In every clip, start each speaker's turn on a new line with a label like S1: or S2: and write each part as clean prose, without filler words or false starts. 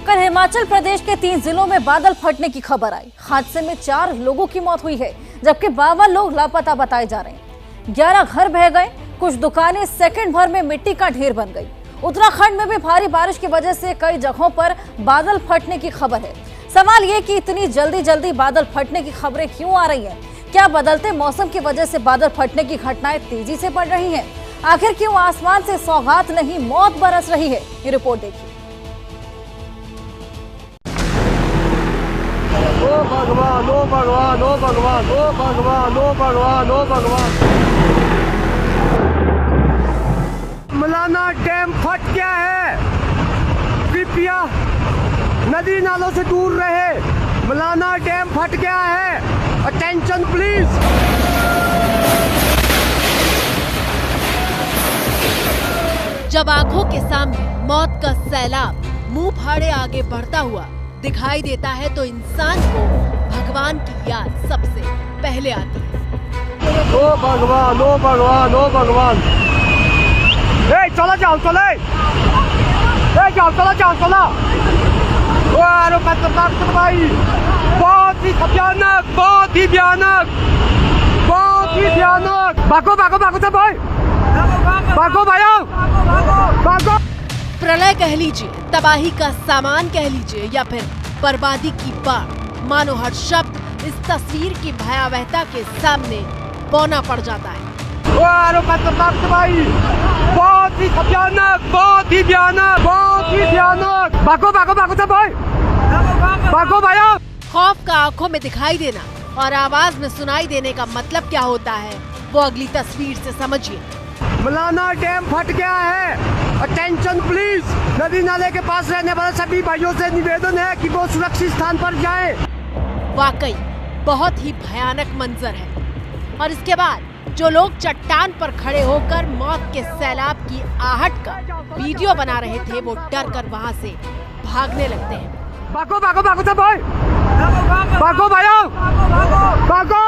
S1: कल हिमाचल प्रदेश के 3 जिलों में बादल फटने की खबर आई। हादसे में 4 लोगों की मौत हुई है, जबकि 52 लोग लापता बताए जा रहे हैं। 11 घर बह गए, कुछ दुकानें सेकंड भर में मिट्टी का ढेर बन गई। उत्तराखंड में भी भारी बारिश की वजह से कई जगहों पर बादल फटने की खबर है। सवाल ये कि इतनी जल्दी बादल फटने की खबरें क्यों आ रही हैं? क्या बदलते मौसम की वजह से बादल फटने की घटनाएं तेजी से बढ़ रही हैं? आखिर क्यों आसमान से सौगात नहीं मौत बरस रही है? ये रिपोर्ट देखिए।
S2: ओ भगवान, ओ भगवान, ओ भगवान, ओ भगवान, ओ भगवान, ओ भगवान। मलाना डैम फट गया है। कृपया नदी नालों से दूर रहे। मलाना डैम फट गया है। Attention please.
S3: जब आंखों के सामने मौत का सैलाब मुंह फाड़े आगे बढ़ता हुआ दिखाई देता है तो इंसान को भगवान की याद सबसे पहले आती है।
S2: ओ भगवान, ओ भगवान, ओ भगवान। चलो जाओ, चले चलो। भाई बहुत ही भयानक, बहुत ही भयानक, बहुत ही भयानक। भागो सब भाई, भागो भाइयों, भागो।
S3: प्रलय कह लीजिए, तबाही का सामान कह लीजिए या फिर बर्बादी की बाढ़, मानो हर शब्द इस तस्वीर की भयावहता के सामने बौना पड़ जाता है।
S2: भाई बहुत ही भयानक, बहुत ही भयानक, बहुत ही भयानक। भागो सब भाई, भागो भाइयों।
S3: खौफ का आंखों में दिखाई देना और आवाज में सुनाई देने का मतलब क्या होता है, वो अगली तस्वीर से समझिए।
S2: मलाना डैम फट गया है। Attention please. नदी नाले के पास रहने वाले सभी भाइयों से निवेदन है कि वो सुरक्षित स्थान पर जाएं।
S3: वाकई बहुत ही भयानक मंजर है। और इसके बाद जो लोग चट्टान पर खड़े होकर मौत के सैलाब की आहट का वीडियो बना रहे थे, वो डर कर वहाँ से भागने लगते हैं।
S2: भागो सब भाई, भागो भाइयों, भागो।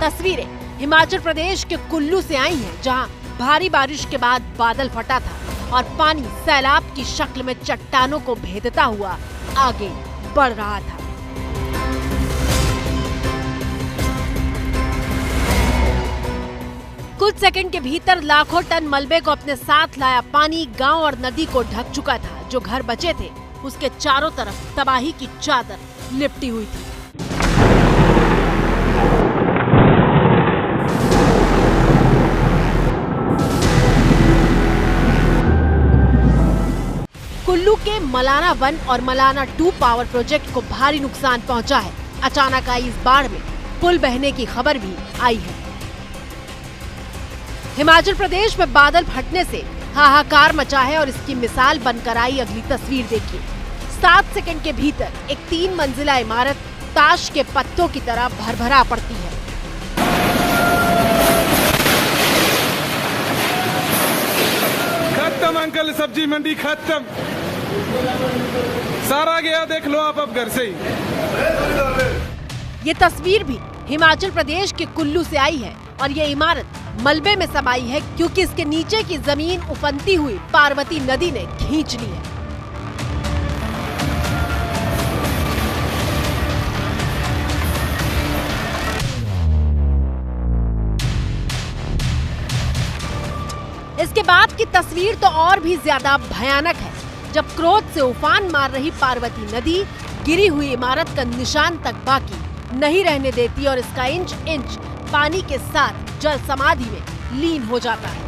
S3: तस्वीरें हिमाचल प्रदेश के कुल्लू से आई हैं, जहां भारी बारिश के बाद बादल फटा था और पानी सैलाब की शक्ल में चट्टानों को भेदता हुआ आगे बढ़ रहा था। कुछ सेकंड के भीतर लाखों टन मलबे को अपने साथ लाया पानी गांव और नदी को ढक चुका था। जो घर बचे थे उसके चारों तरफ तबाही की चादर लिपटी हुई थी। कुल्लू के मलाना 1 और मलाना 2 पावर प्रोजेक्ट को भारी नुकसान पहुंचा है। अचानक आई इस बाढ़ में पुल बहने की खबर भी आई है। हिमाचल प्रदेश में बादल फटने से हाहाकार मचा है और इसकी मिसाल बनकर आई अगली तस्वीर देखिए। 7 सेकंड के भीतर एक 3 मंजिला इमारत ताश के पत्तों की तरह भरभरा पड़ती है।
S4: खत्म अंकल, सब्जी मंडी खत्म, सारा गया, देख लो आप अब घर से ही।
S3: ये तस्वीर भी हिमाचल प्रदेश के कुल्लू से आई है और ये इमारत मलबे में समाई है क्योंकि इसके नीचे की जमीन उफनती हुई पार्वती नदी ने खींच ली है। इसके बाद की तस्वीर तो और भी ज्यादा भयानक है, जब क्रोध से उफान मार रही पार्वती नदी गिरी हुई इमारत का निशान तक बाकी नहीं रहने देती और इसका इंच इंच पानी के साथ जल समाधि में लीन हो जाता है।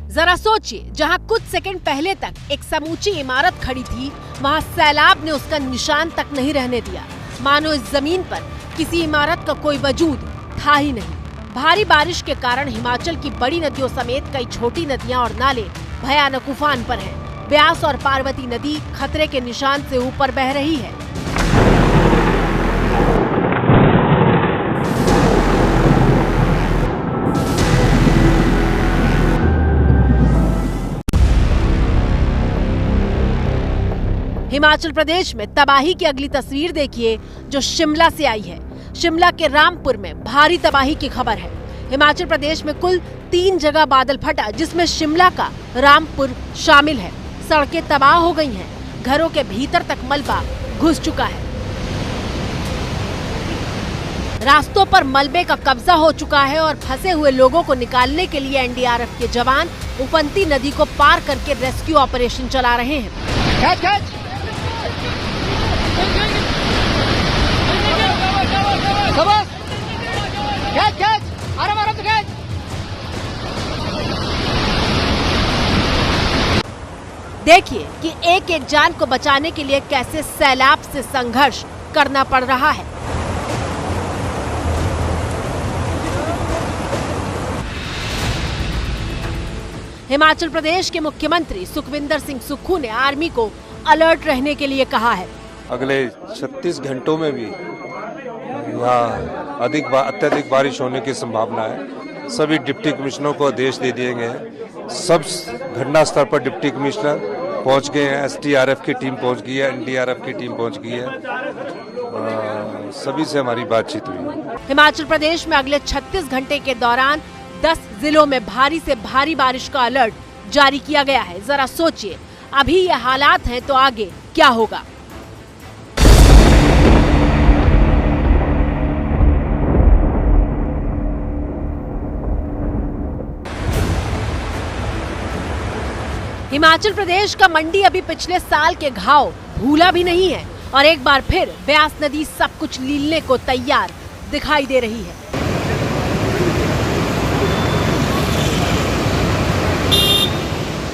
S3: जरा सोचिए, जहां कुछ सेकंड पहले तक एक समूची इमारत खड़ी थी, वहां सैलाब ने उसका निशान तक नहीं रहने दिया, मानो इस जमीन पर किसी इमारत का कोई वजूद था ही नहीं। भारी बारिश के कारण हिमाचल की बड़ी नदियों समेत कई छोटी नदियां और नाले भयानक उफान पर हैं। ब्यास और पार्वती नदी खतरे के निशान से ऊपर बह रही है। हिमाचल प्रदेश में तबाही की अगली तस्वीर देखिए, जो शिमला से आई है। शिमला के रामपुर में भारी तबाही की खबर है। हिमाचल प्रदेश में कुल 3 जगह बादल फटा, जिसमें शिमला का रामपुर शामिल है। सड़कें तबाह हो गई हैं, घरों के भीतर तक मलबा घुस चुका है। रास्तों पर मलबे का कब्जा हो चुका है और फंसे हुए लोगों को निकालने के लिए एनडीआरएफ के जवान उफनती नदी को पार करके रेस्क्यू ऑपरेशन चला रहे हैं। देखिए कि एक एक जान को बचाने के लिए कैसे सैलाब से संघर्ष करना पड़ रहा है। हिमाचल प्रदेश के मुख्यमंत्री सुखविंदर सिंह सुक्खू ने आर्मी को अलर्ट रहने के लिए कहा है।
S5: अगले 36 घंटों में भी यहाँ अत्यधिक बारिश होने की संभावना है। सभी डिप्टी कमिश्नरों को आदेश दे दिए गए हैं। सब घटना स्थल पर डिप्टी कमिश्नर पहुंच गए हैं, एसडीआरएफ की टीम पहुंच गई है, एनडीआरएफ की टीम पहुंच गई है। सभी से हमारी बातचीत हुई।
S3: हिमाचल प्रदेश में अगले 36 घंटे के दौरान 10 जिलों में भारी से भारी बारिश का अलर्ट जारी किया गया है। जरा सोचिए, अभी ये हालात हैं तो आगे क्या होगा। हिमाचल प्रदेश का मंडी अभी पिछले साल के घाव भूला भी नहीं है और एक बार फिर ब्यास नदी सब कुछ लीलने को तैयार दिखाई दे रही है।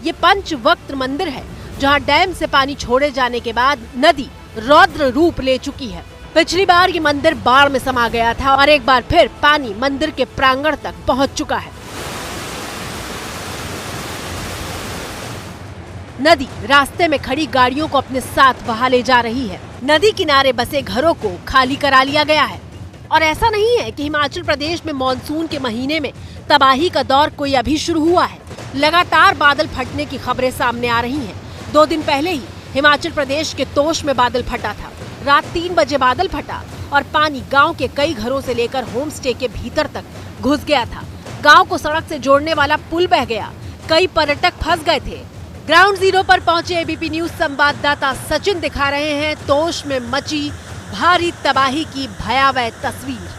S3: ये पंचवक्त मंदिर है, जहां डैम से पानी छोड़े जाने के बाद नदी रौद्र रूप ले चुकी है। पिछली बार ये मंदिर बाढ़ में समा गया था और एक बार फिर पानी मंदिर के प्रांगण तक पहुंच चुका है। नदी रास्ते में खड़ी गाड़ियों को अपने साथ बहा ले जा रही है। नदी किनारे बसे घरों को खाली करा लिया गया है। और ऐसा नहीं है कि हिमाचल प्रदेश में मॉनसून के महीने में तबाही का दौर कोई अभी शुरू हुआ है। लगातार बादल फटने की खबरें सामने आ रही हैं। 2 दिन पहले ही हिमाचल प्रदेश के तोश में बादल फटा था। रात 3 बजे बादल फटा और पानी गांव के कई घरों से लेकर होम स्टे के भीतर तक घुस गया था। गांव को सड़क से जोड़ने वाला पुल बह गया। कई पर्यटक फंस गए थे। ग्राउंड जीरो पर पहुंचे एबीपी न्यूज संवाददाता सचिन दिखा रहे हैं तोश में मची भारी तबाही की भयावह तस्वीर।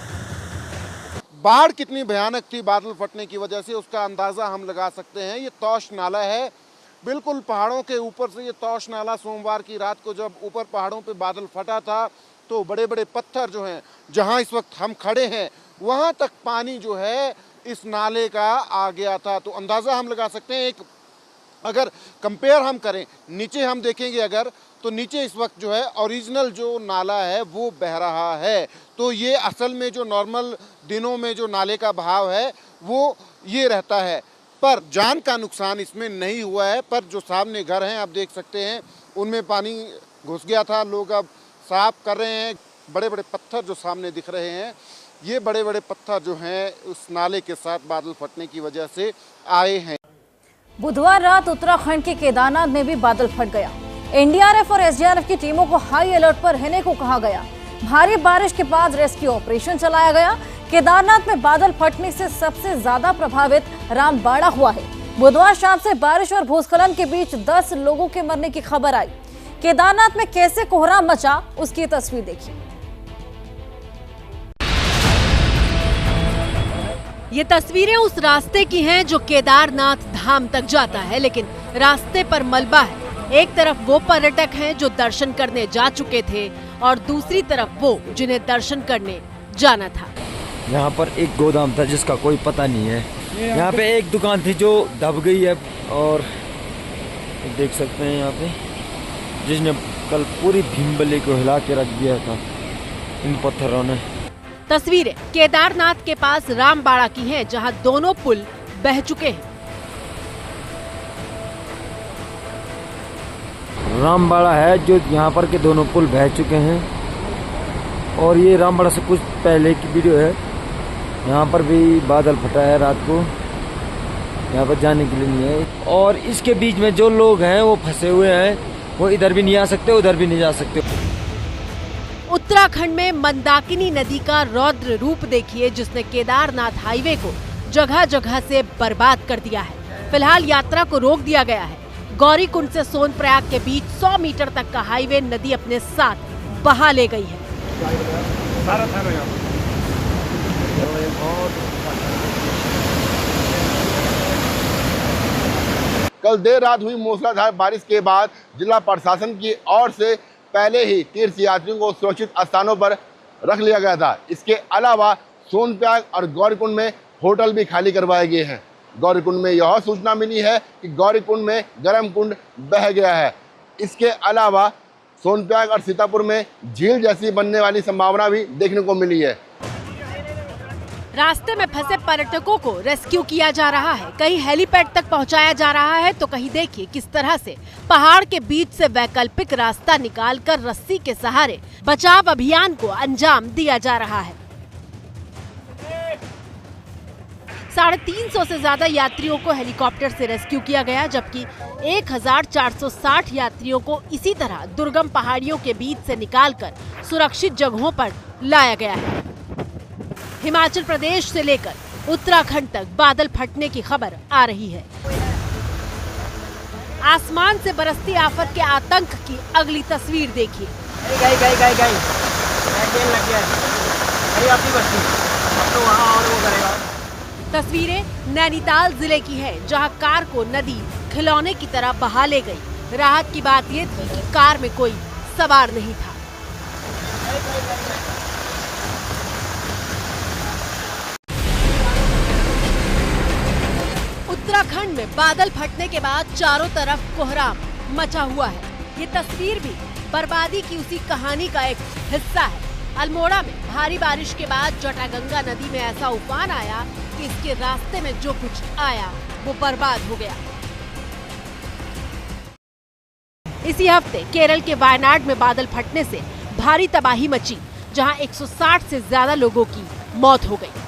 S6: बाढ़ कितनी भयानक थी बादल फटने की वजह से, उसका अंदाजा हम लगा सकते हैं। ये तोश नाला है, बिल्कुल पहाड़ों के ऊपर से ये तोश नाला। सोमवार की रात को जब ऊपर पहाड़ों पे बादल फटा था तो बड़े बड़े पत्थर जो हैं, जहां इस वक्त हम खड़े हैं वहां तक पानी जो है इस नाले का आ गया था। तो अंदाजा हम लगा सकते हैं। एक अगर कंपेयर हम करें, नीचे हम देखेंगे अगर, तो नीचे इस वक्त जो है ओरिजिनल जो नाला है वो बह रहा है। तो ये असल में जो नॉर्मल दिनों में जो नाले का बहाव है वो ये रहता है। पर जान का नुकसान इसमें नहीं हुआ है। पर जो सामने घर हैं आप देख सकते हैं, उनमें पानी घुस गया था। लोग अब साफ कर रहे हैं। बड़े बड़े पत्थर जो सामने दिख रहे हैं, ये बड़े बड़े पत्थर जो हैं उस नाले के साथ बादल फटने की वजह से आए हैं।
S1: बुधवार रात उत्तराखंड के केदारनाथ में भी बादल फट गया। एनडीआरएफ और एसडीआरएफ की टीमों को हाई अलर्ट पर रहने को कहा गया। भारी बारिश के बाद रेस्क्यू ऑपरेशन चलाया गया। केदारनाथ में बादल फटने से सबसे ज्यादा प्रभावित रामबाड़ा हुआ है। बुधवार शाम से बारिश और भूस्खलन के बीच 10 लोगों के मरने की खबर आई। केदारनाथ में कैसे कोहराम मचा, उसकी तस्वीर देखिए।
S3: ये तस्वीरें उस रास्ते की हैं जो केदारनाथ धाम तक जाता है, लेकिन रास्ते पर मलबा है। एक तरफ वो पर्यटक हैं जो दर्शन करने जा चुके थे और दूसरी तरफ वो जिन्हें दर्शन करने जाना था।
S7: यहाँ पर एक गोदाम था जिसका कोई पता नहीं है। यहाँ पे एक दुकान थी जो दब गई है और देख सकते हैं यहाँ पे, जिसने कल पूरी भीमबली को हिला के रख दिया था इन पत्थरों ने।
S3: तस्वीरें केदारनाथ के पास रामबाड़ा की हैं, जहां दोनों पुल बह चुके हैं।
S7: रामबाड़ा है जो यहाँ पर के दोनों पुल बह चुके हैं। और ये रामबाड़ा से कुछ पहले की वीडियो है। यहाँ पर भी बादल फटा है रात को, यहाँ पर जाने के लिए नहीं है। और इसके बीच में जो लोग हैं वो फंसे हुए हैं, वो इधर भी नहीं आ सकते, उधर भी नहीं जा सकते।
S3: उत्तराखंड में मंदाकिनी नदी का रौद्र रूप देखिए, जिसने केदारनाथ हाईवे को जगह जगह से बर्बाद कर दिया है। फिलहाल यात्रा को रोक दिया गया है। गौरीकुंड से सोनप्रयाग के बीच 100 मीटर तक का हाईवे नदी अपने साथ बहा ले गई है।
S6: कल देर रात हुई मूसलाधार बारिश के बाद जिला प्रशासन की ओर से पहले ही तीर्थ यात्रियों को सुरक्षित स्थानों पर रख लिया गया था। इसके अलावा सोनप्रयाग और गौरीकुंड में होटल भी खाली करवाए गए हैं। गौरीकुंड में यह सूचना मिली है कि गौरीकुंड में गर्म कुंड बह गया है। इसके अलावा सोनप्रयाग और सीतापुर में झील जैसी बनने वाली संभावना भी देखने को मिली है।
S3: रास्ते में फंसे पर्यटकों को रेस्क्यू किया जा रहा है, कहीं हेलीपैड तक पहुंचाया जा रहा है, तो कहीं देखिए किस तरह से पहाड़ के बीच से वैकल्पिक रास्ता निकालकर रस्सी के सहारे बचाव अभियान को अंजाम दिया जा रहा है। 350 से ज्यादा यात्रियों को हेलीकॉप्टर से रेस्क्यू किया गया, जबकि 1460 यात्रियों को इसी तरह दुर्गम पहाड़ियों के बीच से निकालकर सुरक्षित जगहों पर लाया गया है। हिमाचल प्रदेश से लेकर उत्तराखंड तक बादल फटने की खबर आ रही है। आसमान से बरसती आफत के आतंक की अगली तस्वीर देखिए। तस्वीरें नैनीताल जिले की है, जहां कार को नदी खिलौने की तरह बहा ले गई। राहत की बात यह थी कि कार में कोई सवार नहीं था। उत्तराखंड में बादल फटने के बाद चारों तरफ कोहराम मचा हुआ है। ये तस्वीर भी बर्बादी की उसी कहानी का एक हिस्सा है। अल्मोड़ा में भारी बारिश के बाद जटागंगा नदी में ऐसा उफान आया कि इसके रास्ते में जो कुछ आया वो बर्बाद हो गया। इसी हफ्ते केरल के वायनाड में बादल फटने से भारी तबाही मची, जहां 160 से ज्यादा लोगों की मौत हो गई।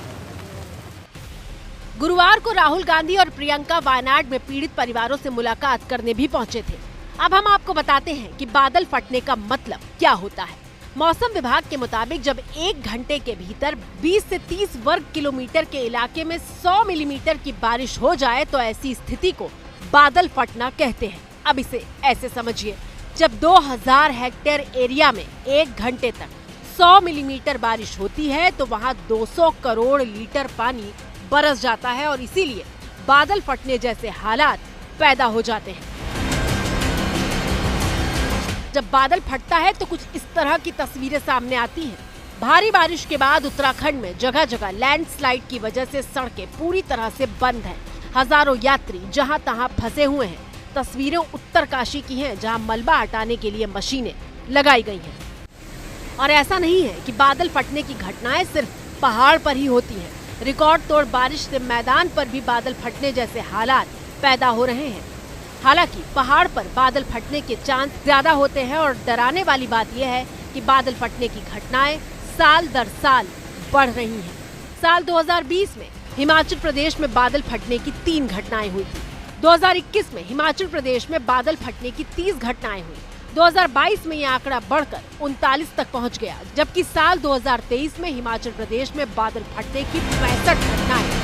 S3: गुरुवार को राहुल गांधी और प्रियंका वायनाड में पीड़ित परिवारों से मुलाकात करने भी पहुंचे थे। अब हम आपको बताते हैं कि बादल फटने का मतलब क्या होता है। मौसम विभाग के मुताबिक जब 1 घंटे के भीतर 20 से 30 वर्ग किलोमीटर के इलाके में 100 मिलीमीटर की बारिश हो जाए तो ऐसी स्थिति को बादल फटना कहते हैं। अब इसे ऐसे समझिए, जब 2000 हेक्टेयर एरिया में 1 घंटे तक 100 मिलीमीटर बारिश होती है तो वहाँ 200 करोड़ लीटर पानी बरस जाता है और इसीलिए बादल फटने जैसे हालात पैदा हो जाते हैं। जब बादल फटता है तो कुछ इस तरह की तस्वीरें सामने आती हैं। भारी बारिश के बाद उत्तराखंड में जगह जगह लैंडस्लाइड की वजह से सड़कें पूरी तरह से बंद हैं। हजारों यात्री जहां तहां फंसे हुए हैं। तस्वीरें उत्तरकाशी की हैं, जहां मलबा हटाने के लिए मशीनें लगाई गई हैं। और ऐसा नहीं है कि बादल फटने की घटनाएं सिर्फ पहाड़ पर ही होती हैं। रिकॉर्ड तोड़ बारिश से मैदान पर भी बादल फटने जैसे हालात पैदा हो रहे हैं। हालांकि पहाड़ पर बादल फटने के चांस ज्यादा होते हैं और डराने वाली बात यह है कि बादल फटने की घटनाएं साल दर साल बढ़ रही हैं। साल 2020 में हिमाचल प्रदेश में बादल फटने की 3 घटनाएं हुई थी। 2021 में हिमाचल प्रदेश में बादल फटने की 30 घटनाएं हुई। 2022 में यह आंकड़ा बढ़कर 39 तक पहुंच गया, जबकि साल 2023 में हिमाचल प्रदेश में बादल फटने की 65 घटनाएं